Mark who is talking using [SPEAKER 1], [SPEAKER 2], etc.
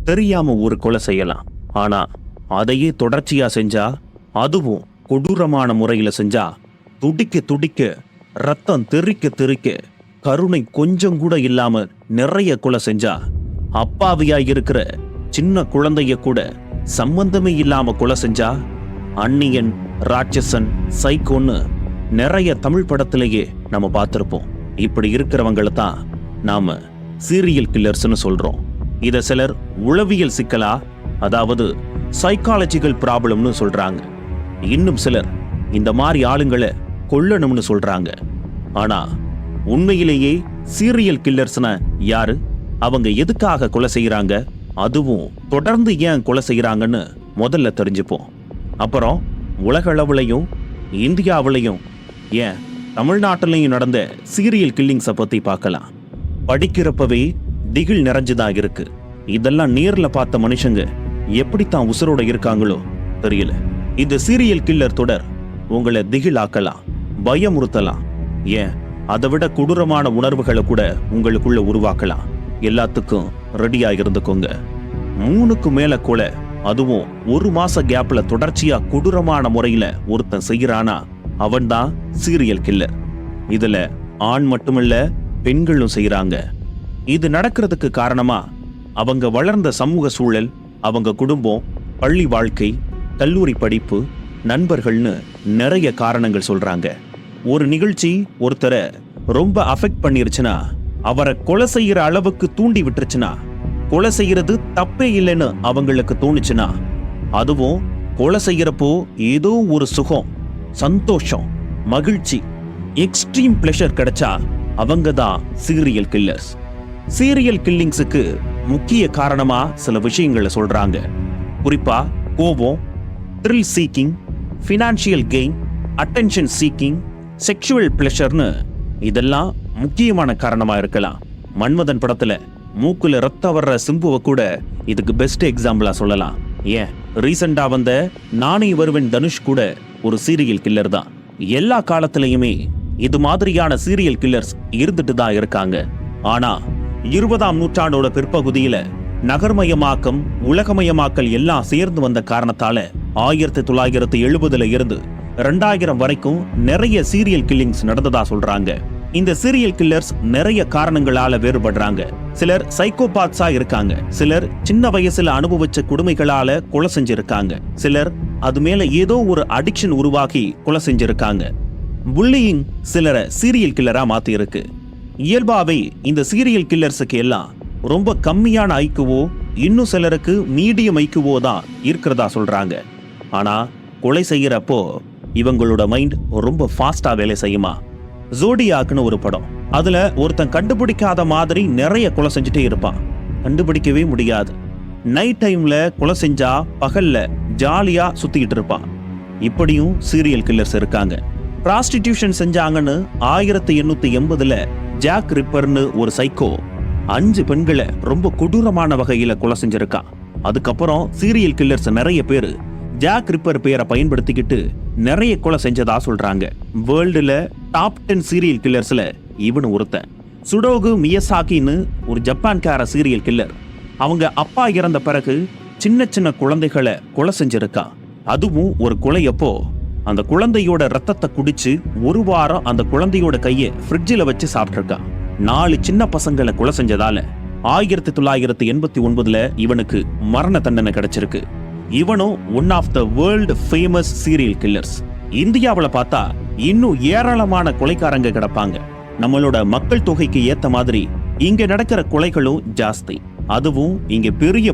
[SPEAKER 1] தெரியாம ஒரு கொலை செய்யலாம். ஆனா அதையே தொடர்ச்சியா செஞ்சா, அதுவும் கொடூரமான முறையில செஞ்சா, துடிக்க துடிக்க, ரத்தம் தெறிக்க தெறிக்க, கருணை கொஞ்சம் கூட இல்லாம நிறைய கொலை செஞ்சா, அப்பாவியா இருக்கிற சின்ன குழந்தைய கூட சம்பந்தமே இல்லாம கொலை செஞ்சா, அந்நியன், ராட்சசன், சைக்கோன்னு நிறைய தமிழ் படத்திலேயே நம்ம பார்த்திருப்போம். இப்படி இருக்கிறவங்கள தான் நாம சீரியல் கில்லர்ஸ்னு சொல்றோம். இத சிலர் உளவியல் சிக்கலா, அதாவது சைக்காலஜிக்கல் ப்ராப்ளம்னு சொல்றாங்க. இன்னும் சிலர் இந்த மாதிரி ஆளுங்களை கொல்லணும்னு சொல்றாங்க. ஆனா உண்மையிலேயே சீரியல் கில்லர்ஸ்னா யாரு? அவங்க எதுக்காக கொலை செய்யறாங்க? அதுவும் தொடர்ந்து ஏன் கொலை செய்யறாங்கன்னு முதல்ல தெரிஞ்சுப்போம். அப்புறம் உலக அளவுலையும் இந்தியாவிலையும் ஏன் தமிழ்நாட்டிலையும் நடந்த சீரியல் கில்லிங்ஸை பத்தி பார்க்கலாம். படிக்கிறப்பவே திகில் நிறைஞ்சுதான் இருக்கு. இதெல்லாம் நேர்ல பார்த்த மனுஷங்க எப்படித்தான் உசுரோட இருக்காங்களோ தெரியல. இந்த சீரியல் கில்லர் தொடர் உங்களை திகில் ஆக்கலாம், பயமுறுத்தலாம், ஏன் அதை விட கொடூரமான உணர்வுகளை கூட உங்களுக்குள்ள உருவாக்கலாம். எல்லாத்துக்கும் ரெடியா இருந்துக்கோங்க. 3க்கு மேல கொலை, அதுவும் 1 மாச கேப்ல தொடர்ச்சியா கொடூரமான முறையில ஒருத்தன் செய்யறானா, அவன் தான் சீரியல் கில்லர். இதுல ஆண் மட்டுமில்ல, பெண்களும் செய்யறாங்க. இது நடக்கிறதுக்கு காரணமா அவங்க வளர்ந்த சமூக சூழல், அவங்க குடும்பம், பள்ளி வாழ்க்கை, கல்லூரி படிப்பு, நண்பர்கள்னு நிறைய காரணங்கள் சொல்றாங்க. ஒரு நிகழ்ச்சி ஒருத்தரை ரொம்ப அஃபெக்ட் பண்ணிருச்சுன்னா, அவரை கொலை செய்யற அளவுக்கு தூண்டி விட்டுருச்சுன்னா, கொலை செய்யறது தப்பே இல்லைன்னு அவங்களுக்கு தோணுச்சுன்னா, அதுவும் கொலை செய்யறப்போ ஏதோ ஒரு சுகம், சந்தோஷம், மகிழ்ச்சி, எக்ஸ்ட்ரீம் பிளஷர் கிடைச்சா அவங்க தான் சீரியல் கில்லர்ஸ். சீரியல் கில்லிங்ஸுக்கு முக்கிய காரணமா சில விஷயங்களை சொல்றாங்க. குறிப்பா கோபம், thrill seeking, financial gain, attention seeking, sexual பிளஷர்னு இதெல்லாம் முக்கியமான காரணமா இருக்கலாம். மன்மதன் படத்துல மூக்குல ரத்தம் வர்ற சிம்புவை கூட இதுக்கு பெஸ்ட் எக்ஸாம்பிளா சொல்லலாம். ஏன் ரீசெண்டா வந்த நானே வருவன் தனுஷ் கூட ஒரு சீரியல் கில்லர் தான். எல்லா காலத்திலையுமே இது மாதிரியான சீரியல் கில்லர்ஸ் இருந்துட்டு தான் இருக்காங்க. ஆனா 20ஆம் நூற்றாண்டோட பிற்பகுதியில நகர்மயமாக்கம், உலகமயமாக்கல் எல்லாம் சேர்ந்து வந்த காரணத்தால 1970ல இருந்து 2000 வரைக்கும் நிறைய சீரியல் கில்லிங்ஸ் நடந்ததா சொல்றாங்க. இந்த சீரியல் கில்லர்ஸ் நிறைய காரணங்களால வேறுபடுறாங்க. சிலர் சைக்கோபாத்ஸா இருக்காங்க, சிலர் சின்ன வயசுல அனுபவிச்ச கொடுமைகளால கொலை செஞ்சிருக்காங்க, சிலர் அது மேல ஏதோ ஒரு அடிக்ஷன் உருவாக்கி கொலை செஞ்சிருக்காங்க. புல்லியிங் சிலரை சீரியல் கில்லரா மாத்தி இருக்கு. இயல்பாவே இந்த சீரியல் கில்லர்ஸுக்கு எல்லாம் ரொம்ப கம்மியான ஐக்குவோ, இன்னும் சிலருக்கு மீடியம் ஐக்குவோ தான் இருக்கிறதா சொல்றாங்க. ஆனா கொலை செய்யறப்போ இவங்களோட மைண்ட் ரொம்ப ஃபாஸ்டா வேலை செய்யுமா. ஜோடியாக்னு ஒரு படம், அதுல ஒருத்தன் கண்டுபிடிக்காத மாதிரி நிறைய கொலை செஞ்சுட்டே இருப்பான், கண்டுபிடிக்கவே முடியாது. நைட் டைம்ல கொலை செஞ்சா பகல்ல ஜாலியா சுத்திட்டு இருப்பான். இப்படியும் சீரியல் கில்லர்ஸ் இருக்காங்க. பிராஸ்டிடியூஷன் செஞ்சாங்கன்னு 1880ல ஜாக் ரிப்பர்னு ஒரு சைக்கோ 5 பெண்களை ரொம்ப கொடூரமான வகையில கொலை செஞ்சிருக்கான். அதுக்கப்புறம் சீரியல் கில்லர்ஸ் நிறைய பேரு ஜாக் ரிப்பர் பேரை பயன்படுத்திக்கிட்டு நிறைய கொலை செஞ்சதா சொல்றாங்க. வேர்ல்டுல டாப் 10 சீரியல் கில்லர்ஸ்ல இவனு ஒருத்தன். சுடோகு மியசாகின்னு ஒரு ஜப்பான்கார சீரியல் கில்லர். அவங்க அப்பா இறந்த பிறகு சின்ன சின்ன குழந்தைகளை கொலை செஞ்சிருக்கான். அதுவும் ஒரு கொலையப்போ அந்த குழந்தையோட ரத்தத்தை குடிச்சு 1 வாரம் அந்த குழந்தையோட கையை ஃப்ரிட்ஜில் வச்சு சாப்பிட்டிருக்கான். 4 சின்ன பசங்களை கொலை செஞ்சதால 1989ல இவனுக்கு மரண தண்டனை கிடைச்சிருக்கு. இவனும் one of the world famous serial killers. இந்தியாவில பார்த்தா இன்னும் ஏராளமான கொலைக்காரங்க கிடப்பாங்க. நம்மளோட மக்கள் தொகைக்கு ஏத்த மாதிரி இங்க நடக்கிற கொலைகளும் ஜாஸ்தி. அதுவும் இங்க பெரிய